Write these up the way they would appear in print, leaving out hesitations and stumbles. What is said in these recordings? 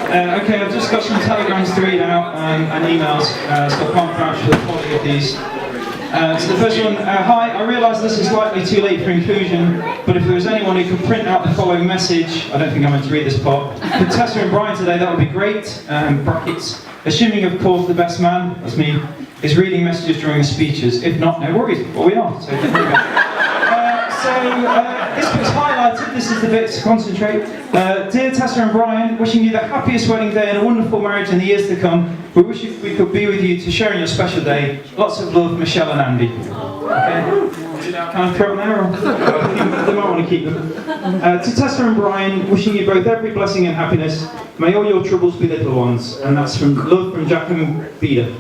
Okay, I've just got some telegrams to read out and emails, so I can't vouch for the quality of these. So the first one, hi, I realise this is likely too late for inclusion, but if there was anyone who could print out the following message, I don't think I'm meant to read this part, for Tessa and Brian today, that would be great, brackets, assuming of course the best man, that's me, is reading messages during the speeches. If not, no worries, well we are, so don't worry about it. This bit's highlighted, this is the bit to concentrate. Dear Tessa and Brian, wishing you the happiest wedding day and a wonderful marriage in the years to come. We wish we could be with you to share in your special day. Lots of love, Michelle and Andy. Okay. Can I throw them there? Or? They might want to keep them. To Tessa and Brian, wishing you both every blessing and happiness. May all your troubles be little ones. And that's from love from Jack and Beda.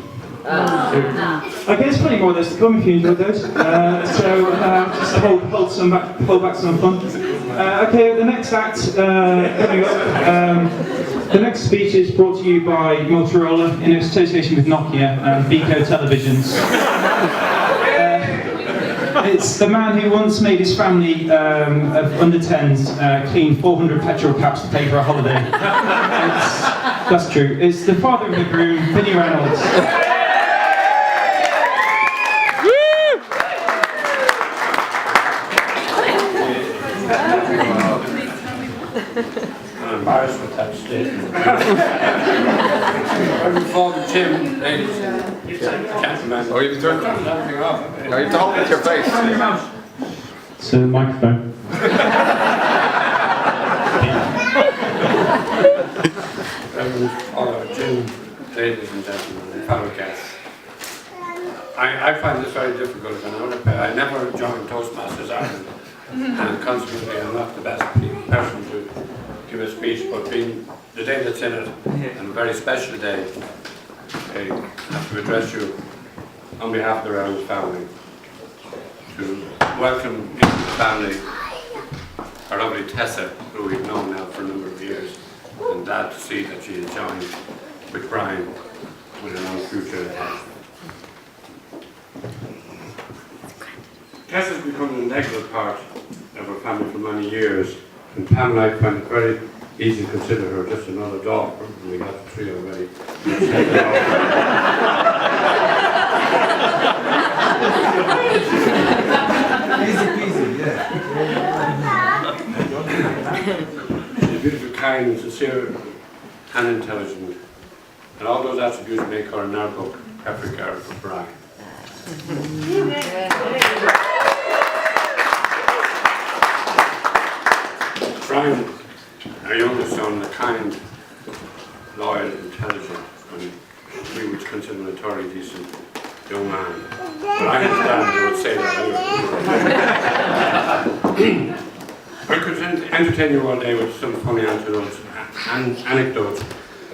Okay, there's plenty more of those to come if you enjoyed those. Just hold back some fun. Okay, the next act coming up. The next speech is brought to you by Motorola in association with Nokia and Beco televisions. It's the man who once made his family of under 10s clean 400 petrol caps to pay for a holiday. That's true. It's the father of the groom, Vinnie Reynolds. I'm embarrassed with that statement. Informed Tim, ladies and gentlemen. Oh, you've turned nothing off. No, you have to hold it with your face. It's a microphone. Jim, ladies and gentlemen, and fellow guests. I find this very difficult, and I never joined Toastmasters Ireland, and consequently I'm not the best person to give a speech, but being the day that's in it, and a very special day, I have to address you on behalf of the Reynolds family, to welcome into the family our lovely Tessa, who we've known now for a number of years, and glad to see that she is joined with Brian with a long future ahead. Tessa's become an integral part of our family for many years, and Pam and I find it very easy to consider her just another daughter, and we have three already. Easy peasy, yeah. She's beautiful, kind, and sincere, and intelligent, and all those attributes make her in our book perfect girl for Brian. Brian, our youngest son, a kind, loyal, intelligent, and we would consider him a thoroughly decent young man. But I understand you would say that anyway. I could entertain you all day with some funny anecdotes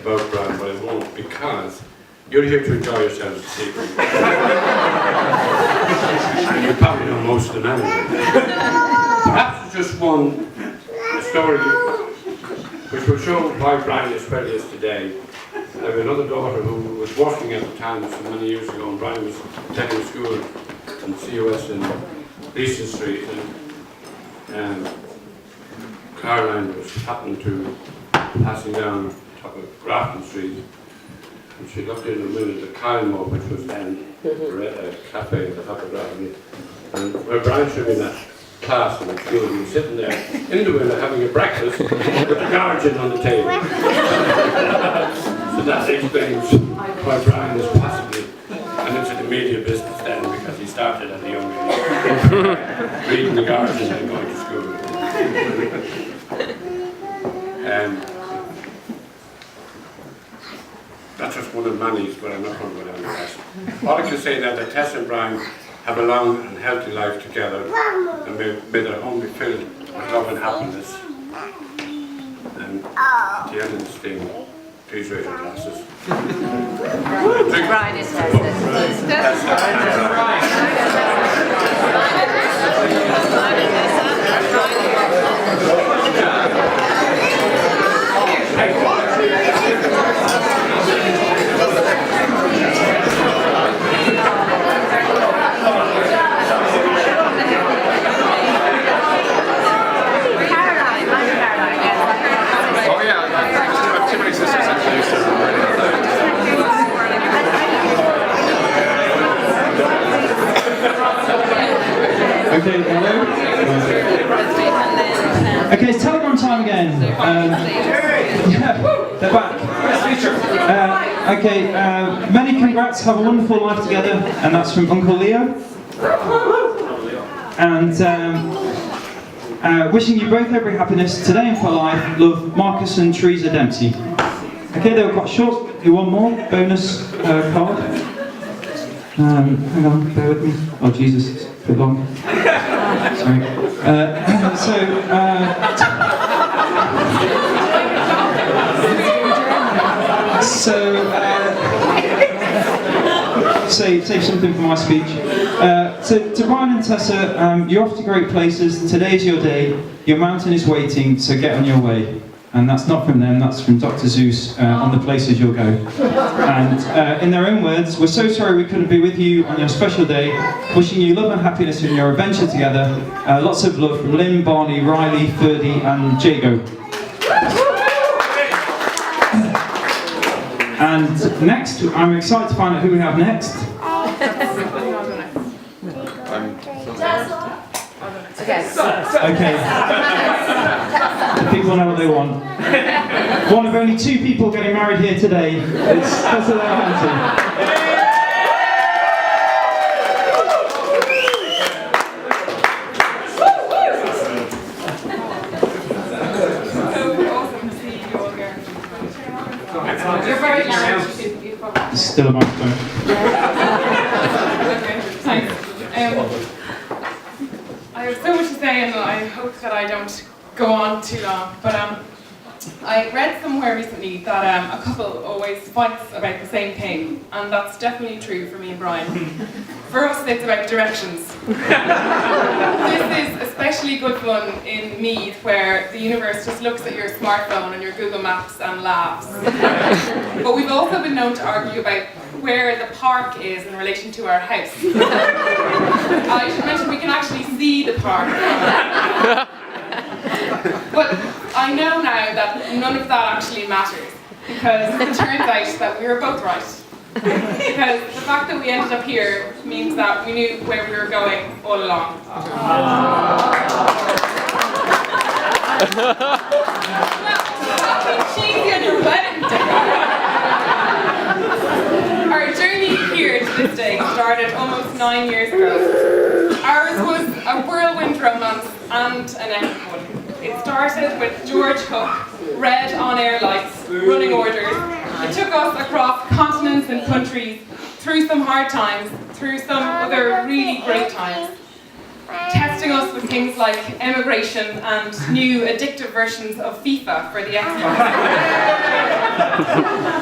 about Brian, but I won't, because you're here to enjoy yourselves this evening. And you probably know most of them anyway. Perhaps just one story which will show why Brian is where he is today. I have another daughter who was working at the time, so many years ago, and Brian was attending school in COS in Leeson Street, and Caroline was happening to passing down top of Grafton Street, and she looked in the window at Kylmo, which was then a cafe at the top of Grafton, and where Brian should be in that class in the school, he was sitting there in the window having a breakfast with the guardian on the table. So that explains why Brian is possibly into the media business then, because he started at a young age, reading the Guardian and going to school. That's just one of many, but I'm not going to go down the rest. All I can say now that Tessa and Brian have a long and healthy life together, and may their home be filled with love and happiness. And at the end of this thing, please raise your glasses. Brian is Oh yeah, too many sisters. Okay, it's Telegram time again. Yeah, they're back. Okay, many congrats, have a wonderful life together, and that's from Uncle Leo. And wishing you both every happiness today and for life. Love, Marcus and Teresa Dempsey. Okay, they were quite short. Do one more bonus card. Hang on, bear with me. Oh Jesus, it's a bit long. Sorry. Save something for my speech. To Brian and Tessa, you're off to great places. Today's your day. Your mountain is waiting, so get on your way. And that's not from them, that's from Dr. Zeus on the places you'll go. And in their own words, we're so sorry we couldn't be with you on your special day. Wishing you love and happiness in your adventure together. Lots of love from Lynn, Barney, Riley, Ferdy and Jago. And next, I'm excited to find out who we have next. Okay. People know what they want. One of only 2 people getting married here today. It's Tessa You're very large. It's still a microphone. Okay, thanks. I have so much to say, and I hope that I don't go on too long. But I read somewhere recently that a couple always fights about the same thing, and that's definitely true for me and Brian. For us, it's about directions. This is especially good fun in Meath, where the universe just looks at your smartphone and your Google Maps and laughs. But we've also been known to argue about where the park is in relation to our house. I should mention we can actually see the park. But I know now that none of that actually matters, because it turns out that we were both right. Because the fact that we ended up here means that we knew where we were going all along. Well, that'd be cheesy on your wedding day. Our journey here to this day started almost 9 years ago. Ours was a whirlwind romance and an epic one. It started with George Hook, red on-air lights, running orders. It took us across continents and countries, through some hard times, through some other really great times. Testing us with things like emigration and new addictive versions of FIFA for the Xbox.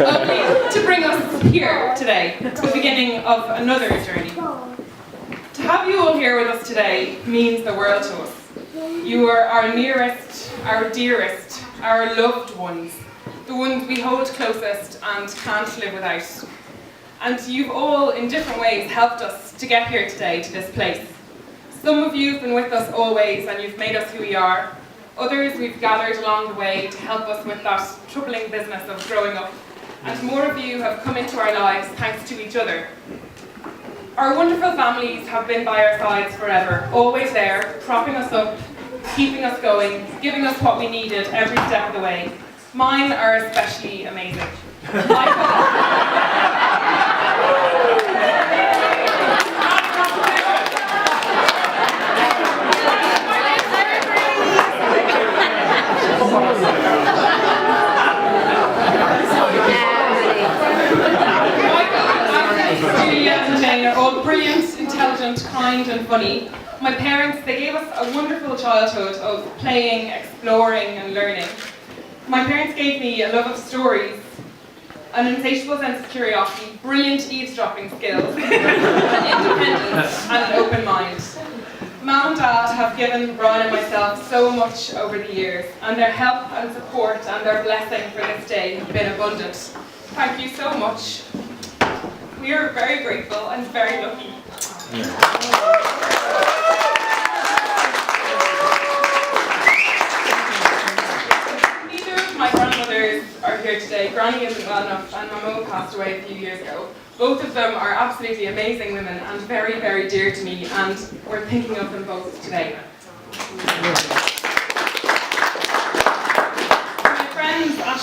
Only to bring us here today, to the beginning of another journey. To have you all here with us today means the world to us. You are our nearest, our dearest, our loved ones, the ones we hold closest and can't live without. And you've all, in different ways, helped us to get here today, to this place. Some of you have been with us always and you've made us who we are. Others we've gathered along the way to help us with that troubling business of growing up. And more of you have come into our lives thanks to each other. Our wonderful families have been by our sides forever, always there, propping us up, keeping us going, giving us what we needed every step of the way. Mine are especially amazing. Are all brilliant, intelligent, kind and funny. My parents, they gave us a wonderful childhood of playing, exploring and learning. My parents gave me a love of stories, an insatiable sense of curiosity, brilliant eavesdropping skills, an independence and an open mind. Mum and Dad have given Brian and myself so much over the years, and their help and support and their blessing for this day have been abundant. Thank you so much. We are very grateful and very lucky. Neither of my grandmothers are here today. Granny isn't well enough and my mum passed away a few years ago. Both of them are absolutely amazing women and very, very dear to me, and we're thinking of them both today.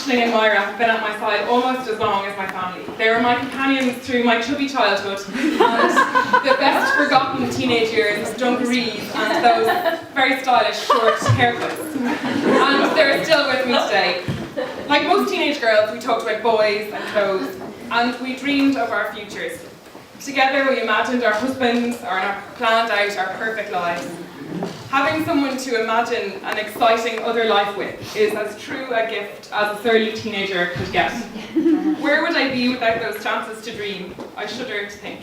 Ashley and Myra have been at my side almost as long as my family. They were my companions through my chubby childhood and the best forgotten teenage years of dungarees and those very stylish short haircuts. And they're still with me today. Like most teenage girls, we talked about boys and clothes, and we dreamed of our futures. Together we imagined our husbands and planned out our perfect lives. Having someone to imagine an exciting other life with is as true a gift as a surly teenager could get. Where would I be without those chances to dream? I shudder to think.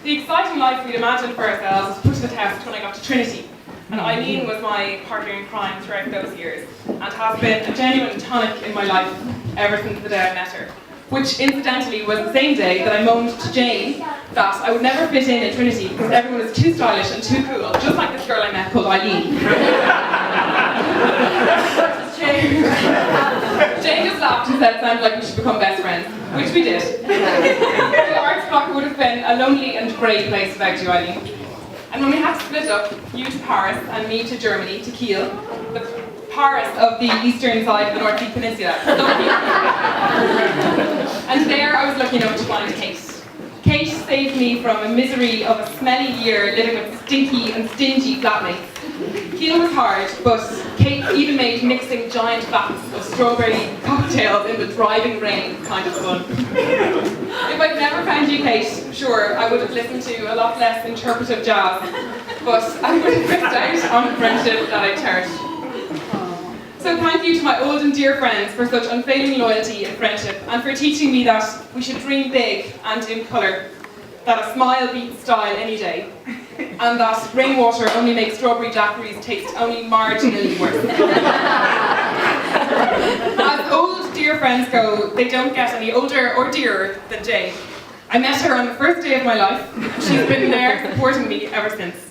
The exciting life we'd imagined for ourselves was put to the test when I got to Trinity, and Eileen was my partner in crime throughout those years, and has been a genuine tonic in my life ever since the day I met her. Which, incidentally, was the same day that I moaned to Jane that I would never fit in Trinity because everyone was too stylish and too cool, just like this girl I met called Eileen. Jane just laughed and said it sounded like we should become best friends, which we did. The arts block would have been a lonely and grey place without you, Eileen. And when we had to split up, you to Paris and me to Germany, to Kiel, the Paris of the eastern side of the North Sea Peninsula. And there I was lucky enough to find Kate. Kate saved me from a misery of a smelly year living with stinky and stingy flatmates. Kiel was hard, but Kate even made mixing giant vats of strawberry cocktails in the driving rain kind of fun. If I'd never found you, Kate, sure, I would have listened to a lot less interpretive jazz, but I would have missed out on a friendship that I cherished. So thank you to my old and dear friends for such unfailing loyalty and friendship, and for teaching me that we should dream big and in colour, that a smile beats style any day, and that rainwater only makes strawberry daiquiris taste only marginally worse. As old dear friends go, they don't get any older or dearer than Jane. I met her on the first day of my life, and she's been there supporting me ever since.